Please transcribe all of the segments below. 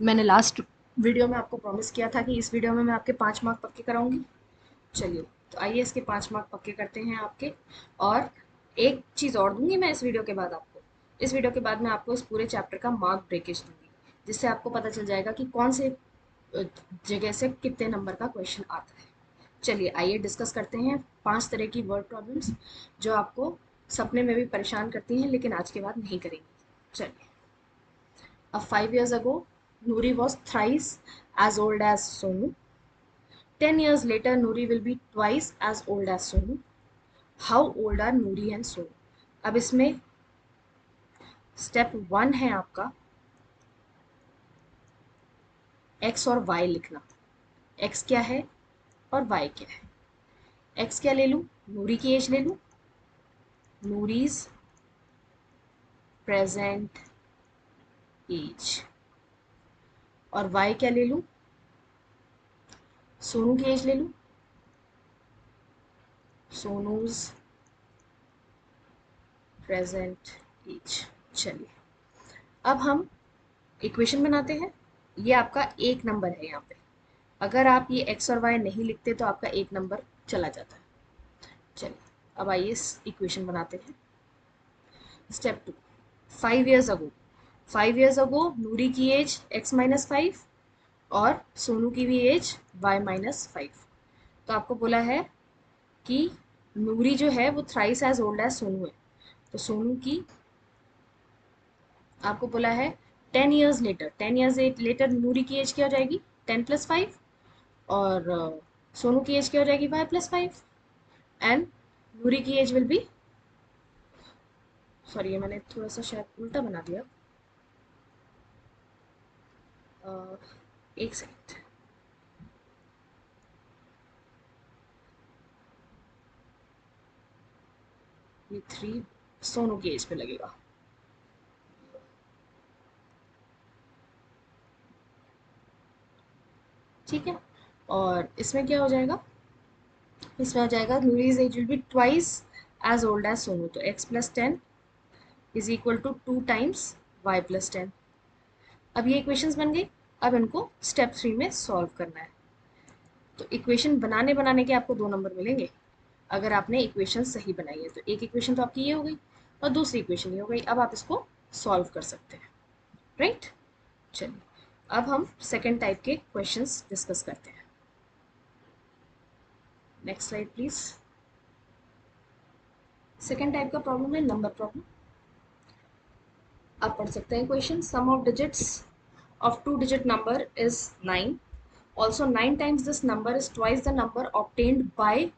मैंने last video में आपको प्रॉमिस किया था कि इस वीडियो में मैं आपके 5 मार्क पक्के कराऊंगी। चलिए, तो आइए इसके 5 मार्क पक्के करते हैं आपके। और एक चीज़ और दूंगी मैं इस वीडियो के बाद आपको। इस वीडियो के बाद मैं आपको इस पूरे चैप्टर का मार्क ब्रेकेज दूंगी, जिससे आपको पता चल जाएगा कि कौन से जगह से कितने नंबर का क्वेश्चन आता है। चलिए आइए डिस्कस करते हैं 5 तरह की वर्ड प्रॉब्लम्स जो आपको सपने में भी परेशान करती हैं लेकिन आज के बाद नहीं करेंगी। चलिए, अब 5 years ago, Nuri was thrice as old as Sonu. 10 years later, Nuri will be twice as old as Sonu. How old are Nuri and Sonu? अब इसमें स्टेप 1 है आपका x और y लिखना। x क्या है और y क्या है। x क्या ले लूँ, नूरी की एज ले लूँ, नूरीज प्रेजेंट एज। और y क्या ले लूँ, सोनू की एज ले लूँ, सोनूज प्रेजेंट एज। चलिए, अब हम इक्वेशन बनाते हैं। ये आपका एक नंबर है यहाँ पे। अगर आप ये x और y नहीं लिखते तो आपका एक नंबर चला जाता है। चलिए, अब आइए इस इक्वेशन बनाते हैं। Step 2, 5 years ago। 5 years ago नूरी की एज x-5 और सोनू की भी एज y-5। तो आपको बोला है कि नूरी जो है वो thrice as old as Sonu है। तो सोनू की आपको बोला है 10 years later. 10 years later Noori की एज क्या हो जाएगी, 10+5। और सोनू की एज क्या हो जाएगी, y+5। एंड नूरी की एज विल बी, सॉरी ये मैंने थोड़ा सा शायद उल्टा बना दिया। एक सेकेंड। ये 3 सोनू की एज पे लगेगा। ठीक है, और इसमें क्या हो जाएगा, इसमें हो जाएगा Noori's age will be twice as old as Sonu. तो x+10 is equal to 2 times y+10। अब ये इक्वेशंस बन गई। अब इनको स्टेप 3 में सॉल्व करना है। तो इक्वेशन बनाने बनाने के आपको 2 नंबर मिलेंगे अगर आपने इक्वेशन सही बनाई है। तो एक इक्वेशन तो आपकी ये हो गई और दूसरी इक्वेशन ये हो गई। अब आप इसको सॉल्व कर सकते हैं, राइट। चलिए, अब हम सेकेंड टाइप के क्वेश्चंस डिस्कस करते हैं। Next slide please. Second type का प्रॉब्लम है नंबर प्रॉब्लम। आप पढ़ सकते हैं question. Sum of digits of 2-digit number is 9. Also 9 times this number is twice the number obtained by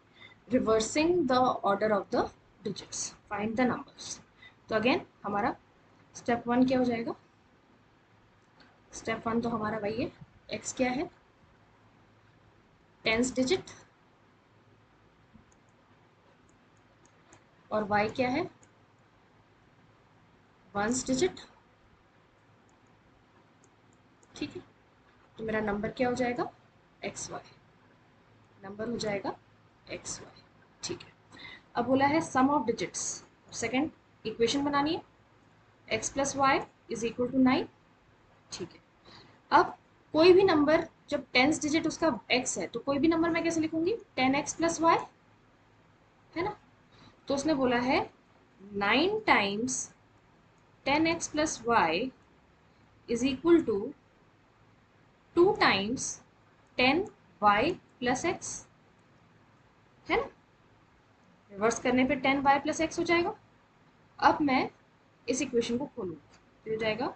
reversing the order of the digits. Find the numbers. तो again हमारा step 1 क्या हो जाएगा, step 1 तो हमारा वही है। x क्या है, टेंस डिजिट, और y क्या है, वंस डिजिट। ठीक है, तो मेरा नंबर क्या हो जाएगा, एक्स वाई। नंबर हो जाएगा एक्स वाई। ठीक है, अब बोला है सम ऑफ डिजिट्स। सेकेंड इक्वेशन बनानी है, x+y इज इक्वल टू 9। ठीक है, अब कोई भी नंबर जब टेंस डिजिट उसका x है तो कोई भी नंबर मैं कैसे लिखूंगी, 10x+y, है ना। तो उसने बोला है 9 times 10x+y is equal to 2 times 10y+x, है ना। रिवर्स करने पे 10y+x हो जाएगा। अब मैं इस इक्वेशन को खोलूंगी तो हो जाएगा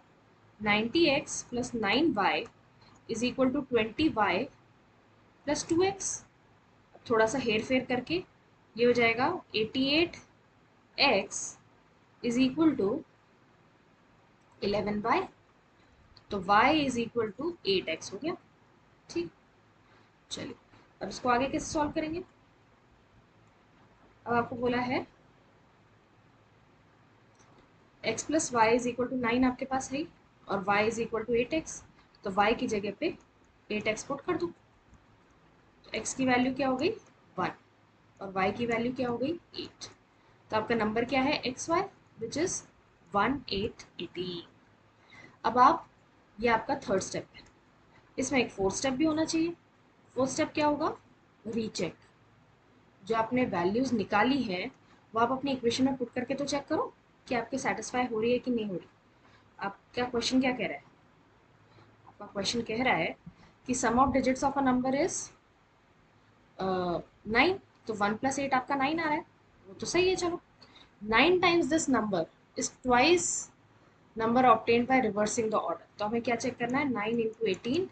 90x+9y is equal to 20y+2x। थोड़ा सा हेर फेर करके ये हो जाएगा 88x is equal to 11y। तो y is equal to 8x हो गया। ठीक, चलिए अब इसको आगे कैसे सॉल्व करेंगे। अब आपको बोला है x+y इज इक्वल टू 9 आपके पास है और y is equal to 8x। तो y की जगह पे 8x पुट कर दूँ। तो x की वैल्यू क्या हो गई 1 और y की वैल्यू क्या हो गई 8। तो आपका नंबर क्या है xy विच इज 1880। अब आप ये आपका थर्ड स्टेप है। इसमें एक फोर्थ स्टेप भी होना चाहिए। फोर्थ स्टेप क्या होगा? रीचेक। जो आपने वैल्यूज निकाली है वो आप अपनी इक्वेशन में पुट करके तो चेक करो कि आपके सेटिस्फाई हो रही है कि नहीं हो रही। आपका क्वेश्चन क्या कह रहा है? आपका क्वेश्चन कह रहा है कि sum of digits of a number is 9। तो 1 + 8 आपका 9 आ रहा है, वो तो सही है। चलो, 9 times this number is twice number obtained by reversing the order. तो हमें क्या चेक करना है? 9 × 18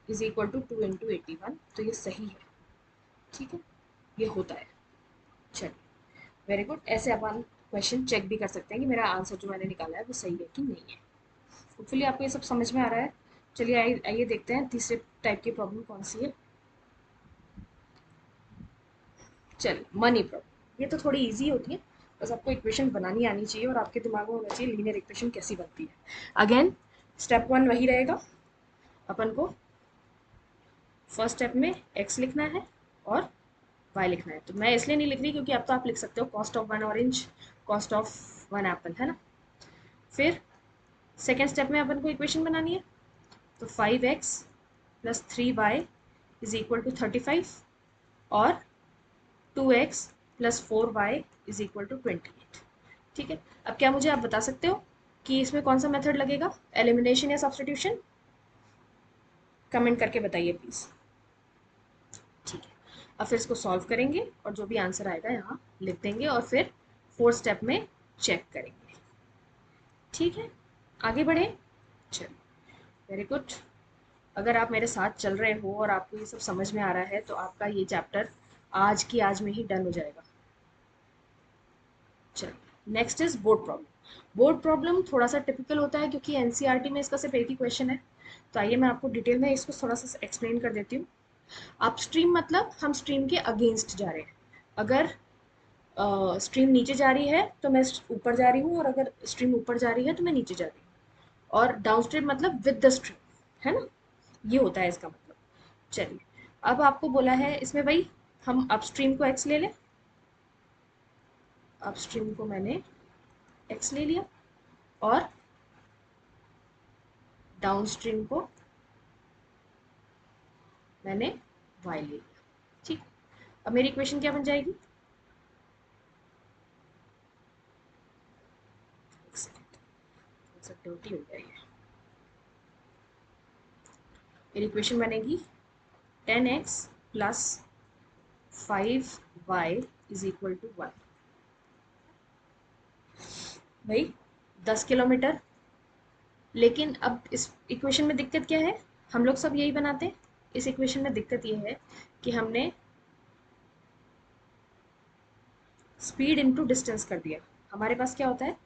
इज इक्वल टू 2 × 81। तो ये सही है, ठीक है, ये होता है। चलिए, वेरी गुड। ऐसे अपन क्वेश्चन चेक भी कर सकते हैं कि मेरा आंसर जो मैंने निकाला है वो सही है कि नहीं है। होपफुली आपको ये सब समझ में आ रहा है। चलिए आइए देखते हैं तीसरे टाइप की प्रॉब्लम कौन सी है। चलिए, मनी प्रॉब्लम। ये तो थोड़ी इजी होती है, बस आपको इक्वेशन बनानी आनी चाहिए और आपके दिमाग में होना चाहिए लीनियर इक्वेशन कैसी बनती है। अगेन स्टेप 1 वही रहेगा। अपन को फर्स्ट स्टेप में एक्स लिखना है और वाई लिखना है। तो मैं इसलिए नहीं लिख रही क्योंकि अब तो आप लिख सकते हो cost of 1 orange, cost of 1 Apple, है ना। फिर सेकेंड स्टेप में अपन को इक्वेशन बनानी है। तो 5x + 3y is equal to 35 और 2x + 4y is equal to 28। ठीक है, अब क्या मुझे आप बता सकते हो कि इसमें कौन सा मेथड लगेगा, एलिमिनेशन या सब्स्टिट्यूशन? कमेंट करके बताइए प्लीज़। ठीक है, अब फिर इसको सॉल्व करेंगे और जो भी आंसर आएगा यहाँ लिख देंगे और फिर फोर्थ स्टेप में चेक करेंगे। ठीक है, आगे बढ़े। चलिए, वेरी गुड। अगर आप मेरे साथ चल रहे हो और आपको ये सब समझ में आ रहा है तो आपका ये चैप्टर आज की आज में ही डन हो जाएगा। चलिए, next is board problem. Board problem थोड़ा सा टिपिकल होता है क्योंकि एनसीईआरटी में इसका सिर्फ एक ही क्वेश्चन है। तो आइए मैं आपको डिटेल में इसको थोड़ा सा एक्सप्लेन कर देती हूँ। अपस्ट्रीम मतलब हम स्ट्रीम के अगेंस्ट जा रहे हैं। अगर स्ट्रीम नीचे जा रही है तो मैं ऊपर जा रही हूँ, और अगर स्ट्रीम ऊपर जा रही है तो मैं नीचे जा रही हूँ। और डाउनस्ट्रीम मतलब विद द स्ट्रीम, है ना, ये होता है इसका मतलब। चलिए, अब आपको बोला है इसमें भाई हम अपस्ट्रीम को एक्स ले लें। अपस्ट्रीम को मैंने एक्स ले लिया और डाउनस्ट्रीम को मैंने वाई ले लिया। ठीक, अब मेरी इक्वेशन क्या बन जाएगी? एक सेकंड, डर्टी हो गया ये। मेरी इक्वेशन बनेगी 10x + 5y is equal to 1। भाई 10 किलोमीटर। लेकिन अब इस इक्वेशन में दिक्कत क्या है? हम लोग सब यही बनाते हैं। इस इक्वेशन में दिक्कत ये है कि हमने स्पीड इनटू डिस्टेंस कर दिया। हमारे पास क्या होता है?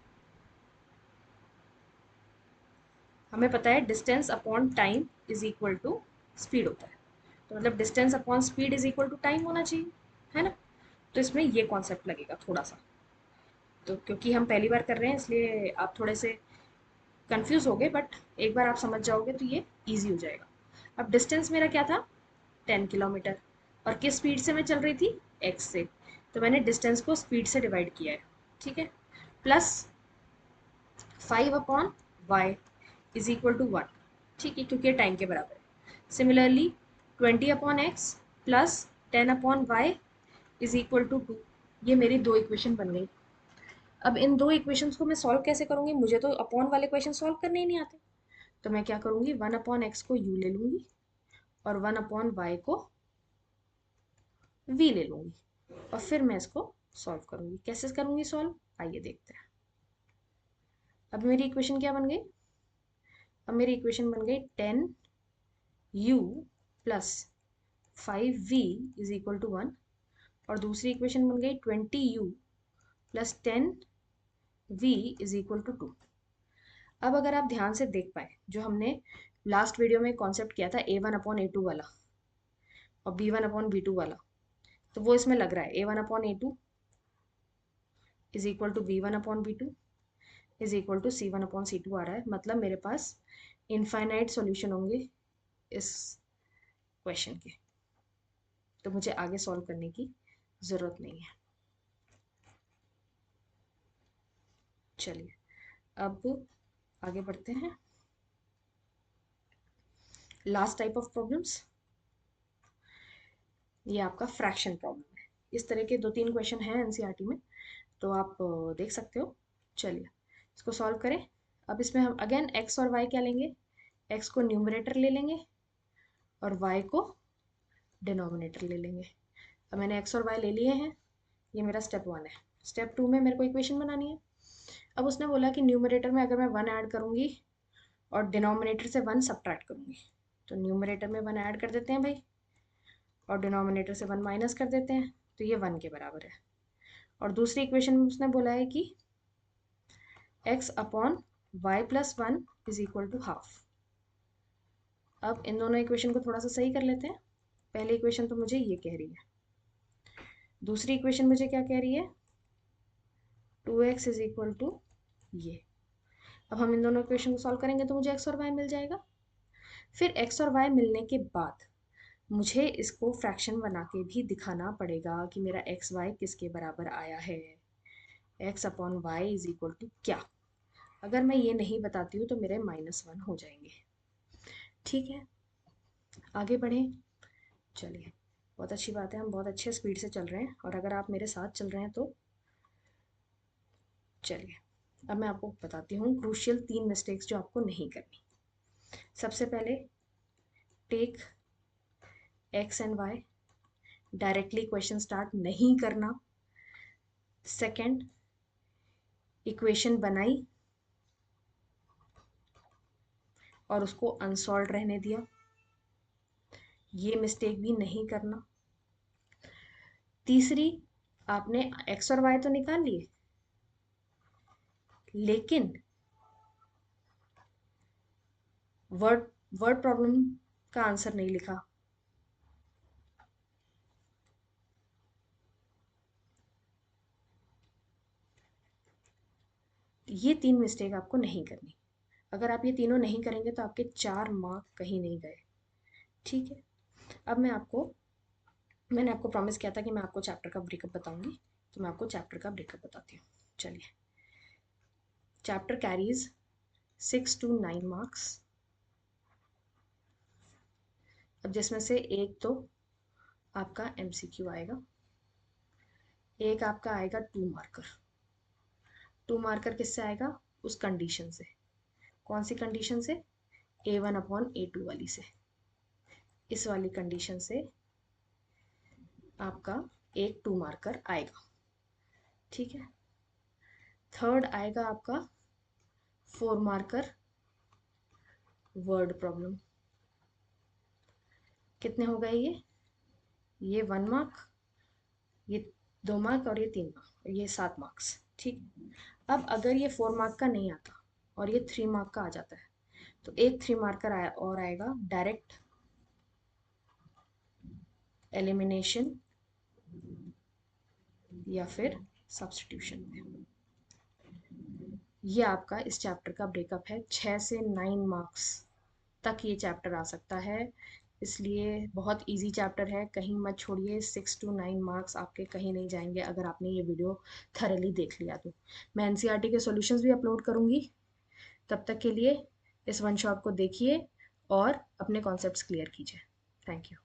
हमें पता है distance upon time is equal to speed होता है। तो मतलब distance upon speed is equal to time होना चाहिए, है ना। तो इसमें ये कॉन्सेप्ट लगेगा थोड़ा सा। तो क्योंकि हम पहली बार कर रहे हैं इसलिए आप थोड़े से कंफ्यूज हो गए, बट एक बार आप समझ जाओगे तो ये ईजी हो जाएगा। अब डिस्टेंस मेरा क्या था? 10 किलोमीटर। और किस स्पीड से मैं चल रही थी? एक्स से। तो मैंने डिस्टेंस को स्पीड से डिवाइड किया है, ठीक है। Plus 5/y is equal to 1, ठीक है, क्योंकि टाइम के बराबर है। Similarly 20/x plus 10/y is equal to 2। ये मेरी दो इक्वेशन बन गई। अब इन दो इक्वेशंस को मैं सॉल्व कैसे करूंगी? मुझे तो अपॉन वाले क्वेश्चन सॉल्व करने ही नहीं आते। तो मैं क्या करूंगी? 1/x को u ले लूंगी और 1/y को v ले लूंगी और फिर मैं इसको सॉल्व करूंगी। कैसे करूंगी सॉल्व? आइए देखते हैं। अब मेरी इक्वेशन क्या बन गई? अब मेरी इक्वेशन बन गई 10u plus 5v is equal to 1। और दूसरी इक्वेशन बन गई 20u plus 10v is equal to 2। अब अगर आप ध्यान से देख पाए, जो हमने लास्ट वीडियो में कॉन्सेप्ट किया था a1/a2 वाला और b1/b2 वाला, तो वो इसमें लग रहा है। a1/a2 is equal to b1/b2 is equal to c1/c2 आ रहा है। मतलब मेरे पास इनफाइनाइट सॉल्यूशन होंगे इस क्वेश्चन के, तो मुझे आगे सॉल्व करने की ज़रूरत नहीं है। चलिए, अब आगे बढ़ते हैं। लास्ट टाइप ऑफ प्रॉब्लम्स, ये आपका फ्रैक्शन प्रॉब्लम है। इस तरह के 2-3 क्वेश्चन हैं एनसीईआरटी में, तो आप देख सकते हो। चलिए इसको सॉल्व करें। अब इसमें हम अगेन एक्स और वाई क्या लेंगे, एक्स को न्यूमरेटर ले लेंगे और वाई को डिनोमिनेटर ले लेंगे। अब मैंने एक्स और वाई ले लिए हैं, ये मेरा स्टेप 1 है। स्टेप 2 में मेरे को इक्वेशन बनानी है। अब उसने बोला कि न्यूमरेटर में अगर मैं 1 ऐड करूँगी और डिनोमिनेटर से 1 सब्ट्रैक्ट करूँगी, तो न्यूमरेटर में 1 ऐड कर देते हैं भाई, और डिनोमिनेटर से 1 माइनस कर देते हैं, तो ये 1 के बराबर है। और दूसरी इक्वेशन में उसने बोला है कि x upon Y plus 1 is equal to half. अब इन दोनों इक्वेशन को थोड़ा सा सही कर लेते हैं। पहली इक्वेशन तो मुझे ये कह रही है, दूसरी इक्वेशन मुझे क्या कह रही है, 2x इज इक्वल टू ये। अब हम इन दोनों इक्वेशन को सॉल्व करेंगे तो मुझे x और y मिल जाएगा। फिर x और y मिलने के बाद मुझे इसको फ्रैक्शन बना के भी दिखाना पड़ेगा कि मेरा एक्स वाई किसके बराबर आया है। x upon Y is equal to क्या। अगर मैं ये नहीं बताती हूँ तो मेरे -1 हो जाएंगे। ठीक है, आगे बढ़ें। चलिए, बहुत अच्छी बात है, हम बहुत अच्छे स्पीड से चल रहे हैं, और अगर आप मेरे साथ चल रहे हैं तो चलिए अब मैं आपको बताती हूँ क्रूशियल 3 मिस्टेक्स जो आपको नहीं करनी। सबसे पहले, take X and Y, directly question start नहीं करना। सेकंड, इक्वेशन बनाई और उसको अनसॉल्व रहने दिया, ये मिस्टेक भी नहीं करना। तीसरी, आपने एक्स और वाई तो निकाल लिए, लेकिन वर्ड वर्ड प्रॉब्लम का आंसर नहीं लिखा। ये 3 मिस्टेक आपको नहीं करनी। अगर आप ये तीनों नहीं करेंगे तो आपके 4 मार्क कहीं नहीं गए। ठीक है, अब मैंने आपको प्रॉमिस किया था कि मैं आपको चैप्टर का ब्रेकअप बताऊंगी, तो मैं आपको चैप्टर का ब्रेकअप बताती हूँ। चलिए, चैप्टर कैरीज 6 to 9 मार्क्स। अब जिसमें से एक तो आपका एमसीक्यू आएगा, एक आपका आएगा 2 मार्कर। 2 मार्कर किससे आएगा, उस कंडीशन से। कौन सी कंडीशन से, A1/A2 वाली से। इस वाली कंडीशन से आपका एक 2 मार्कर आएगा। ठीक है, थर्ड आएगा आपका 4 मार्कर वर्ड प्रॉब्लम। कितने हो गए ये 1 मार्क, ये 2 मार्क और ये 3 मार्क, ये 7 मार्क्स। ठीक, अब अगर ये 4 मार्क का नहीं आता और ये 3 मार्क का आ जाता है, तो एक 3 मार्कर आया और आएगा डायरेक्ट एलिमिनेशन या फिर सब्स्टिट्यूशन में। ये आपका इस चैप्टर का ब्रेकअप है। 6 से 9 मार्क्स तक ये चैप्टर आ सकता है, इसलिए बहुत इजी चैप्टर है, कहीं मत छोड़िए। 6 to 9 मार्क्स आपके कहीं नहीं जाएंगे अगर आपने ये वीडियो थरली देख लिया तो। मैं एनसीईआरटी के सॉल्यूशंस भी अपलोड करूँगी, तब तक के लिए इस वन शॉट को देखिए और अपने कॉन्सेप्ट्स क्लियर कीजिए। Thank you.